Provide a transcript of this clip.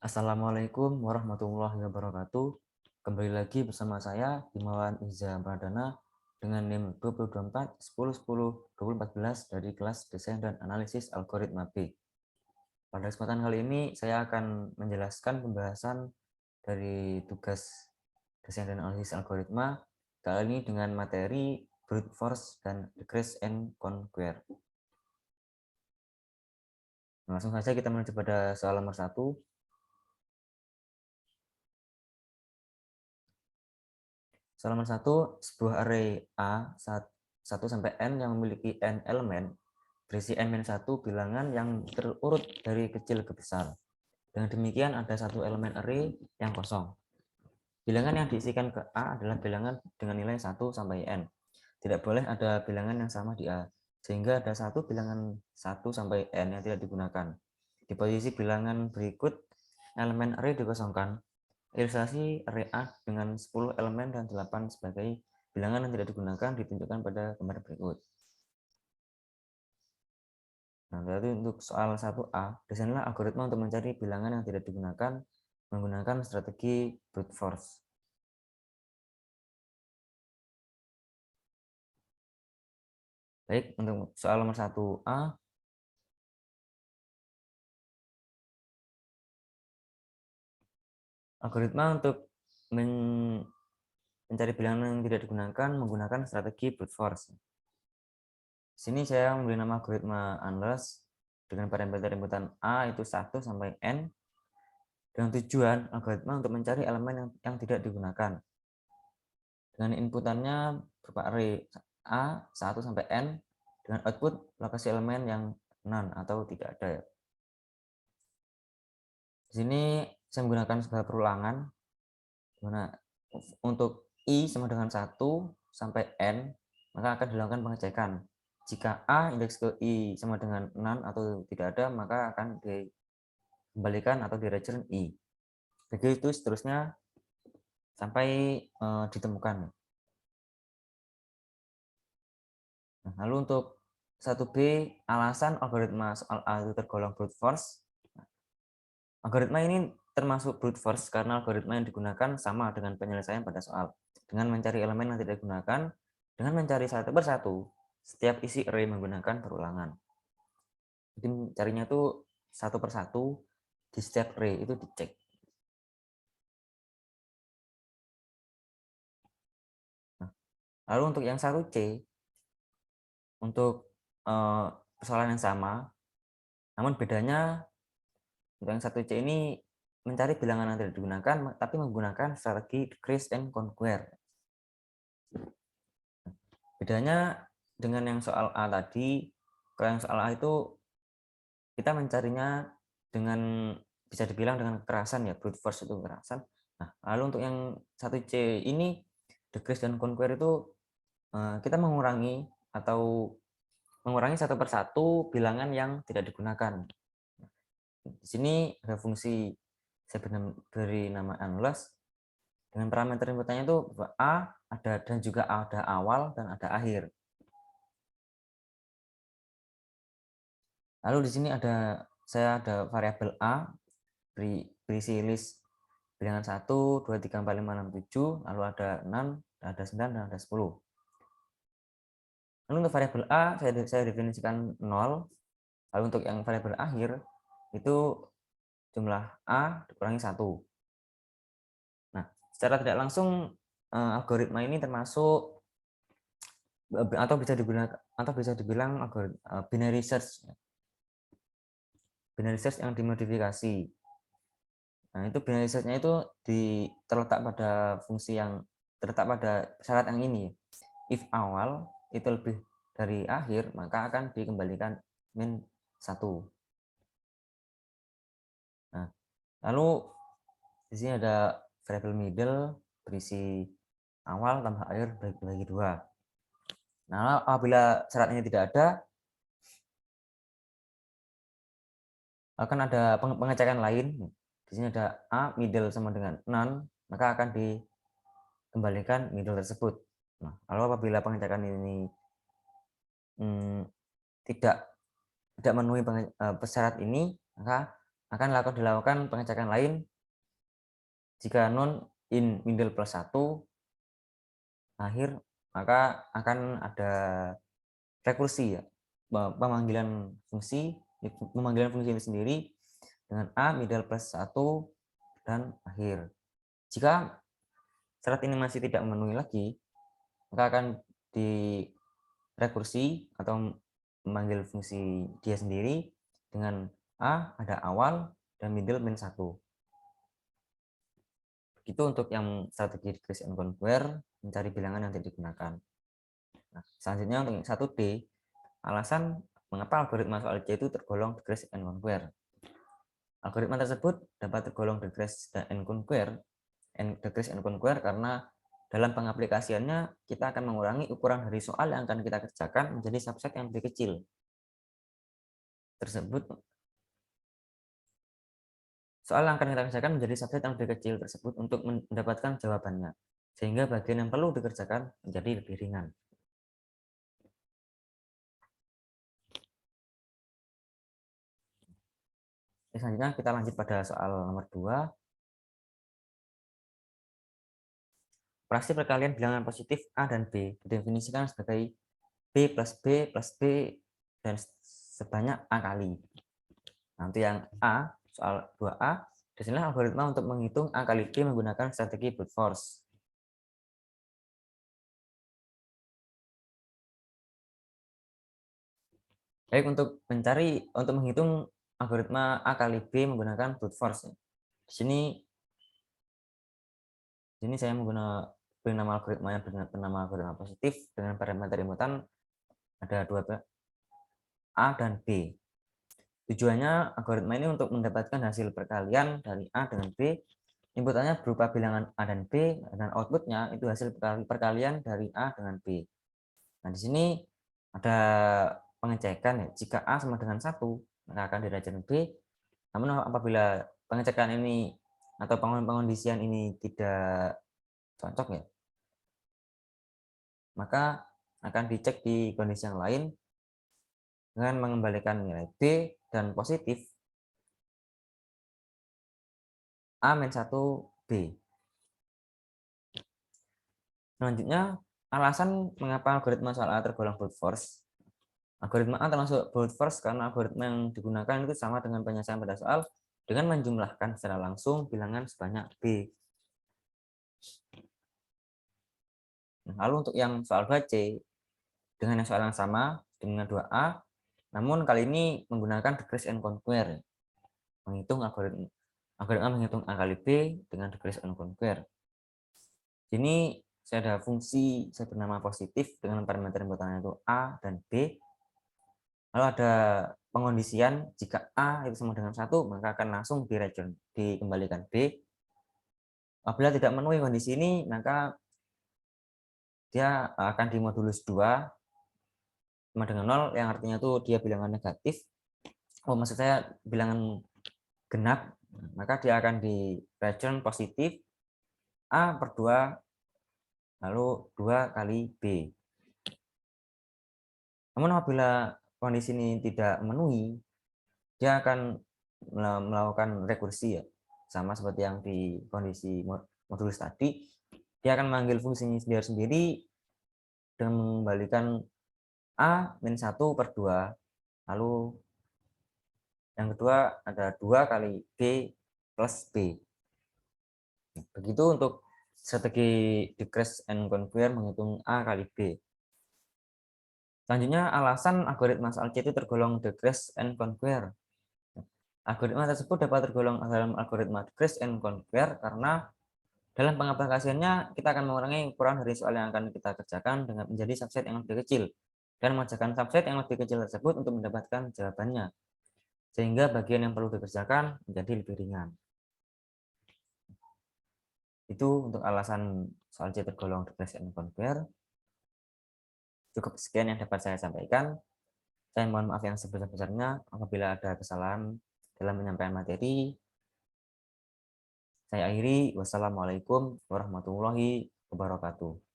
Assalamualaikum warahmatullahi wabarakatuh. Kembali lagi bersama saya Himawan Iza Pradana dengan NIM 2024 10 10 2014 dari kelas Desain dan Analisis Algoritma B. Pada kesempatan kali ini saya akan menjelaskan pembahasan dari tugas Desain dan Analisis Algoritma kali ini dengan materi Brute Force dan Decrease and Conquer. Langsung saja kita menuju pada soal nomor 1. Soal nomor 1, sebuah array A 1 sampai N yang memiliki N elemen berisi N-1 bilangan yang terurut dari kecil ke besar. Dengan demikian ada satu elemen array yang kosong. Bilangan yang diisikan ke A adalah bilangan dengan nilai 1 sampai N. Tidak boleh ada bilangan yang sama di A, sehingga ada satu bilangan 1 sampai N yang tidak digunakan. Di posisi bilangan berikut, elemen array dikosongkan. Ilustrasi array A dengan 10 elemen dan 8 sebagai bilangan yang tidak digunakan ditunjukkan pada gambar berikut. Nah, berarti untuk soal 1A, desainlah algoritma untuk mencari bilangan yang tidak digunakan menggunakan strategi brute force. Baik, untuk soal nomor 1A, algoritma untuk mencari bilangan yang tidak digunakan menggunakan strategi brute force. Di sini saya memberi nama algoritma unless dengan parameter inputan A itu 1 sampai N dengan tujuan algoritma untuk mencari elemen yang tidak digunakan. Dengan inputannya berupa array A 1 sampai N dengan output lokasi elemen yang none atau tidak ada ya. Di sini saya menggunakan skala perulangan di mana untuk I sama dengan 1 sampai N maka akan dilakukan pengecekan. Jika A indeks ke I sama dengan none atau tidak ada maka akan dikembalikan atau di-return I. Begitu seterusnya sampai ditemukan. Nah, lalu untuk 1B, alasan algoritma soal A itu tergolong brute force. Algoritma ini termasuk brute force karena algoritma yang digunakan sama dengan penyelesaian pada soal. Dengan mencari elemen yang tidak digunakan, dengan mencari satu persatu, setiap isi array menggunakan perulangan. Jadi carinya itu satu persatu di setiap array itu dicek. Nah, lalu untuk yang 1C, untuk persoalan yang sama, namun bedanya untuk yang 1C ini mencari bilangan yang tidak digunakan tapi menggunakan strategi decrease and conquer. Bedanya dengan yang soal A tadi, kalau yang soal A itu kita mencarinya dengan bisa dibilang dengan kekerasan ya, brute force itu kekerasan. Nah, lalu untuk yang 1C ini decrease dan conquer itu kita mengurangi satu persatu bilangan yang tidak digunakan. Di sini ada fungsi saya beri nama unless dengan parameter inputannya itu A ada dan juga ada awal dan ada akhir. Lalu di sini saya ada variabel A berisi list bilangan 1, 2, 3, 4, 5, 6, 7, lalu ada 6, ada 9 dan ada 10. Lalu untuk variabel A saya definisikan 0. Lalu untuk yang variabel akhir itu jumlah A dikurangi 1. Nah, secara tidak langsung algoritma ini termasuk atau bisa dibilang binary search. Binary search yang dimodifikasi. Nah, itu binary search-nya itu terletak pada fungsi yang terletak pada syarat yang ini. If awal itu lebih dari akhir, maka akan dikembalikan min 1. Nah, lalu di sini ada variable middle berisi awal tambah akhir bagi 2. Nah, apabila syarat ini tidak ada, akan ada pengecekan lain. Di sini ada A middle sama dengan none, maka akan dikembalikan middle tersebut. Nah, lalu apabila pengecekan ini tidak memenuhi syarat ini, maka akan dilakukan pengecekan lain jika non in middle plus 1 akhir, maka akan ada rekursi ya, pemanggilan fungsi ini sendiri dengan a middle plus 1 dan akhir. Jika syarat ini masih tidak memenuhi lagi, maka akan di rekursi atau memanggil fungsi dia sendiri dengan a ada awal dan middle min 1. Begitu untuk yang strategi decrease and conquer, mencari bilangan yang tidak digunakan. Nah, selanjutnya untuk yang 1D, alasan mengapa algoritma soal C itu tergolong decrease and conquer. Algoritma tersebut dapat tergolong decrease and conquer karena dalam pengaplikasiannya kita akan mengurangi ukuran dari soal yang akan kita kerjakan menjadi subset yang lebih kecil. Soal yang akan kita kerjakan menjadi subset yang lebih kecil tersebut untuk mendapatkan jawabannya, sehingga bagian yang perlu dikerjakan menjadi lebih ringan. Selanjutnya kita lanjut pada soal nomor 2. Operasi perkalian bilangan positif A dan B didefinisikan sebagai B plus B plus B dan sebanyak A kali. Nanti yang A, soal 2A, disinilah algoritma untuk menghitung A kali B menggunakan strategi brute force. Baik, untuk menghitung algoritma A kali B menggunakan brute force. Di sini saya beri nama algoritmanya bernama algoritma positif dengan parameter inputan ada 2 A dan B. Tujuannya algoritma ini untuk mendapatkan hasil perkalian dari A dengan B. Inputannya berupa bilangan A dan B dan outputnya itu hasil perkalian dari A dengan B. Nah, di sini ada pengecekan ya. Jika A sama dengan 1, maka akan dirajin B. Namun apabila pengecekan ini atau pengondisian ini tidak cocok ya, maka akan dicek di kondisi yang lain dengan mengembalikan nilai B dan positif A-1B. Selanjutnya, alasan mengapa algoritma soal A tergolong brute force. Algoritma A termasuk brute force karena algoritma yang digunakan itu sama dengan penyelesaian pada soal dengan menjumlahkan secara langsung bilangan sebanyak B. Lalu untuk yang soal 2C, dengan yang soal yang sama dengan 2A, namun kali ini menggunakan decrease and conquer. Algoritma menghitung A kali B dengan decrease and conquer. Ini saya ada fungsi saya bernama positif dengan parameter inputannya itu A dan B. Lalu ada pengondisian jika A itu sama dengan 1, maka akan langsung dikembalikan B. Apabila tidak memenuhi kondisi ini, maka dia akan dimodulus 2 sama dengan 0, yang artinya itu dia bilangan negatif. Maksud saya bilangan genap, maka dia akan di return positif A per 2 lalu 2 kali B. Namun apabila kondisi ini tidak memenuhi, dia akan melakukan rekursi ya, sama seperti yang di kondisi modulus tadi. Dia akan memanggil fungsinya sendiri dengan mengembalikan A-1 per 2, lalu yang kedua ada 2 kali B plus B. Begitu untuk strategi decrease and conquer menghitung A kali B. Selanjutnya, alasan algoritma soal C itu tergolong decrease and conquer. Algoritma tersebut dapat tergolong dalam algoritma decrease and conquer karena dalam pengaplikasiannya kita akan mengurangi ukuran dari soal yang akan kita kerjakan dengan menjadi subset yang lebih kecil dan mengerjakan subset yang lebih kecil tersebut untuk mendapatkan jawabannya, sehingga bagian yang perlu dikerjakan menjadi lebih ringan. Itu untuk alasan soal C tergolong decrease and conquer. Cukup sekian yang dapat saya sampaikan. Saya mohon maaf yang sebesar-besarnya apabila ada kesalahan dalam menyampaikan materi. Saya akhiri. Wassalamualaikum warahmatullahi wabarakatuh.